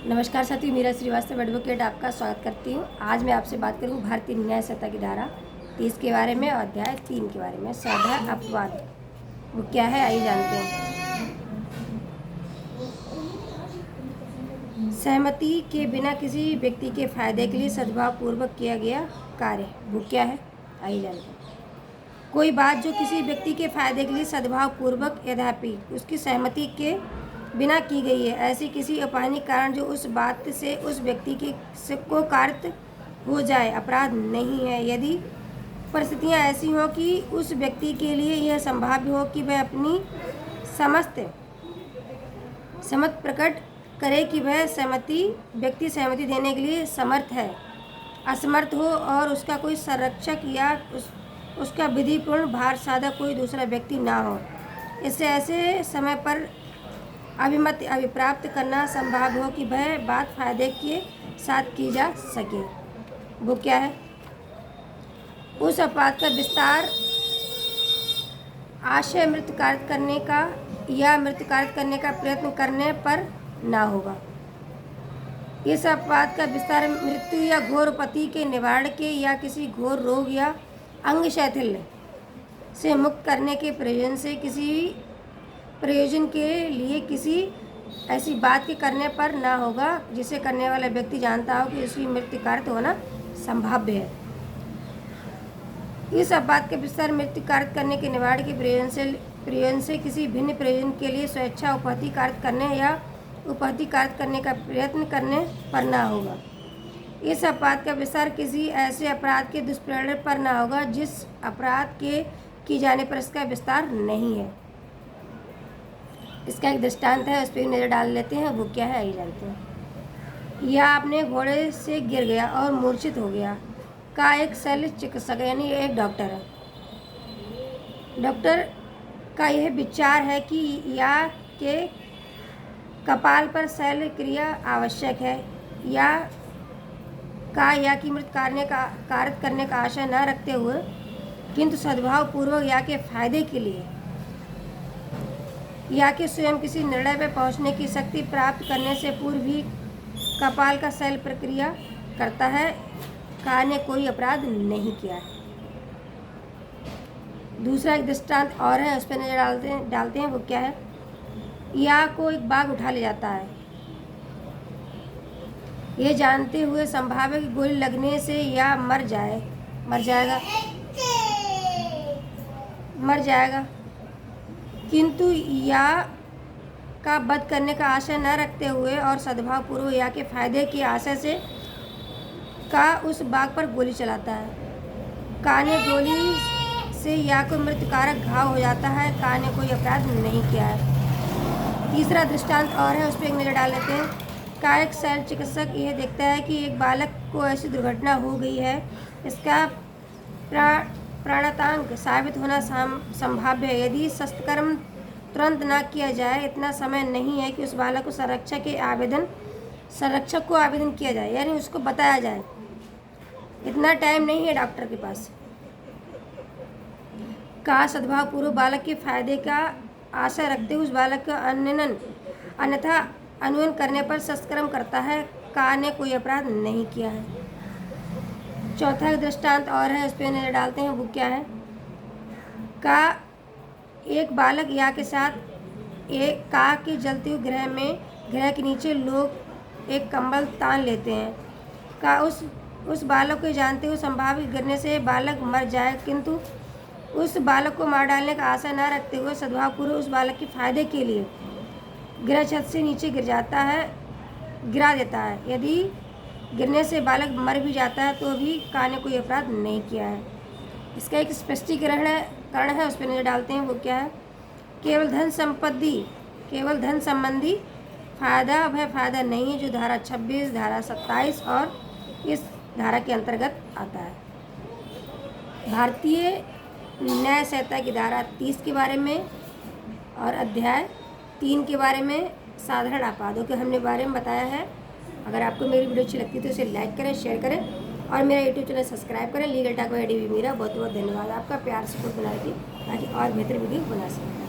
नमस्कार साथियों, मीरा श्रीवास्तव एडवोकेट आपका स्वागत करती हूँ। आज मैं आपसे बात करूँ भारतीय न्याय संहिता की धारा 30 के बारे में और अध्याय 3 के बारे में। साधारण अपवाद वो क्या है, आइए जानते हैं। सहमति के बिना किसी व्यक्ति के फायदे के लिए सद्भावपूर्वक किया गया कार्य वो क्या है, आइए जानते हैं। कोई बात जो किसी व्यक्ति के फायदे के लिए सद्भावपूर्वक यद्यपि उसकी सहमति के बिना की गई है, ऐसी किसी अपमानित कारण जो उस बात से उस व्यक्ति को कार्य हो जाए, अपराध नहीं है। यदि परिस्थितियां ऐसी हों कि उस व्यक्ति के लिए यह संभाव्य हो कि वह अपनी समझ प्रकट करे कि वह व्यक्ति सहमति देने के लिए समर्थ है, असमर्थ हो और उसका कोई संरक्षक या उसका विधिपूर्ण भार साधक कोई दूसरा व्यक्ति ना हो, इससे ऐसे समय पर अभिप्राप्त करना संभव हो कि वह बात फायदे के साथ की जा सके। वो क्या है? उस अपवाद का विस्तार आशय मृत्यु कार्य करने का या मृत्यु कार्य करने का प्रयत्न करने पर ना होगा। इस अपवाद का विस्तार मृत्यु या घोर उपत्ति के निवारण के या किसी घोर रोग या अंग शैथिल्य से मुक्त करने के प्रयोजन के लिए किसी ऐसी बात के करने पर ना होगा जिसे करने वाला व्यक्ति जानता हो कि उसकी मृत्यु कार्य होना संभाव्य है। इस अपवाद के विस्तार मृत्यु कार्य करने के निवारण के प्रयोजन से किसी भिन्न प्रयोजन के लिए स्वेच्छा उपहति कार्य करने या उपहति कार्य करने का प्रयत्न करने पर ना होगा। इस अपवाद का विस्तार किसी ऐसे अपराध के दुष्प्रेरण पर ना होगा जिस अपराध के किए जाने पर इसका विस्तार नहीं है। इसका एक दृष्टांत है, उस पर नज़र डाल लेते हैं। वो क्या है, आइए जानते हैं। यह अपने घोड़े से गिर गया और मूर्छित हो गया का एक शल्य चिकित्सक यानी एक डॉक्टर है। डॉक्टर का यह विचार है कि या के कपाल पर शल्य क्रिया आवश्यक है या की मृत कार्य करने का आशय न रखते हुए किंतु सद्भावपूर्वक या के फायदे के लिए या कि स्वयं किसी निर्णय पर पहुंचने की शक्ति प्राप्त करने से पूर्व भी कपाल का शल्य प्रक्रिया करता है, का ने कोई अपराध नहीं किया है। दूसरा एक दृष्टांत और है, उस पर नजर डालते हैं। वो क्या है? या को एक बाघ उठा ले जाता है, ये जानते हुए संभाव्य कि गोली लगने से या मर जाएगा किंतु या का वध करने का आशय न रखते हुए और सद्भावपूर्वक या के फायदे की आशय से का उस बाघ पर गोली चलाता है। का ने गोली से या को मृत्युकारक घाव हो जाता है, का ने कोई अपराध नहीं किया है। तीसरा दृष्टांत और है, उस पर एक नज़र डाल लेते हैं। का एक शल्य चिकित्सक यह देखता है कि एक बालक को ऐसी दुर्घटना हो गई है, इसका प्राणांतक साबित होना संभाव्य है। यदि शस्त्रकर्म तुरंत न किया जाए, इतना समय नहीं है कि उस बालक को संरक्षक को आवेदन किया जाए, यानी उसको बताया जाए, इतना टाइम नहीं है डॉक्टर के पास। का सद्भावपूर्वक बालक के फायदे का आशा रखते हुए उस बालक का अन्यथा अनुमन करने पर शस्त्रकर्म करता है, का ने कोई अपराध नहीं किया है। चौथा एक दृष्टांत और है, उस पर नजर डालते हैं। वो क्या है? का एक बालक या के साथ एक का के जलते हुए ग्रह के नीचे लोग एक कंबल तान लेते हैं। का उस बालक को जानते हुए संभावित गिरने से बालक मर जाए किंतु उस बालक को मार डालने का आशा न रखते हुए सद्भावपूर्वक उस बालक के फायदे के लिए ग्रह छत से नीचे गिरा देता है। यदि गिरने से बालक मर भी जाता है तो भी का ने कोई अपराध नहीं किया है। इसका एक स्पष्टीकरण है, उस पर नजर डालते हैं। वो क्या है? केवल धन संबंधी फायदा वह फायदा नहीं है जो धारा 26, धारा 27 और इस धारा के अंतर्गत आता है। भारतीय न्याय संहिता की धारा 30 के बारे में और अध्याय 3 के बारे में साधारण अपवादों के हमने बारे में बताया है। अगर आपको मेरी वीडियो अच्छी लगती है तो इसे लाइक करें, शेयर करें और मेरा यूट्यूब चैनल सब्सक्राइब करें। Legal talk by DV Meera. बहुत बहुत धन्यवाद आपका, प्यार सपोर्ट बना रखिए ताकि और बेहतर वीडियो बना सकें।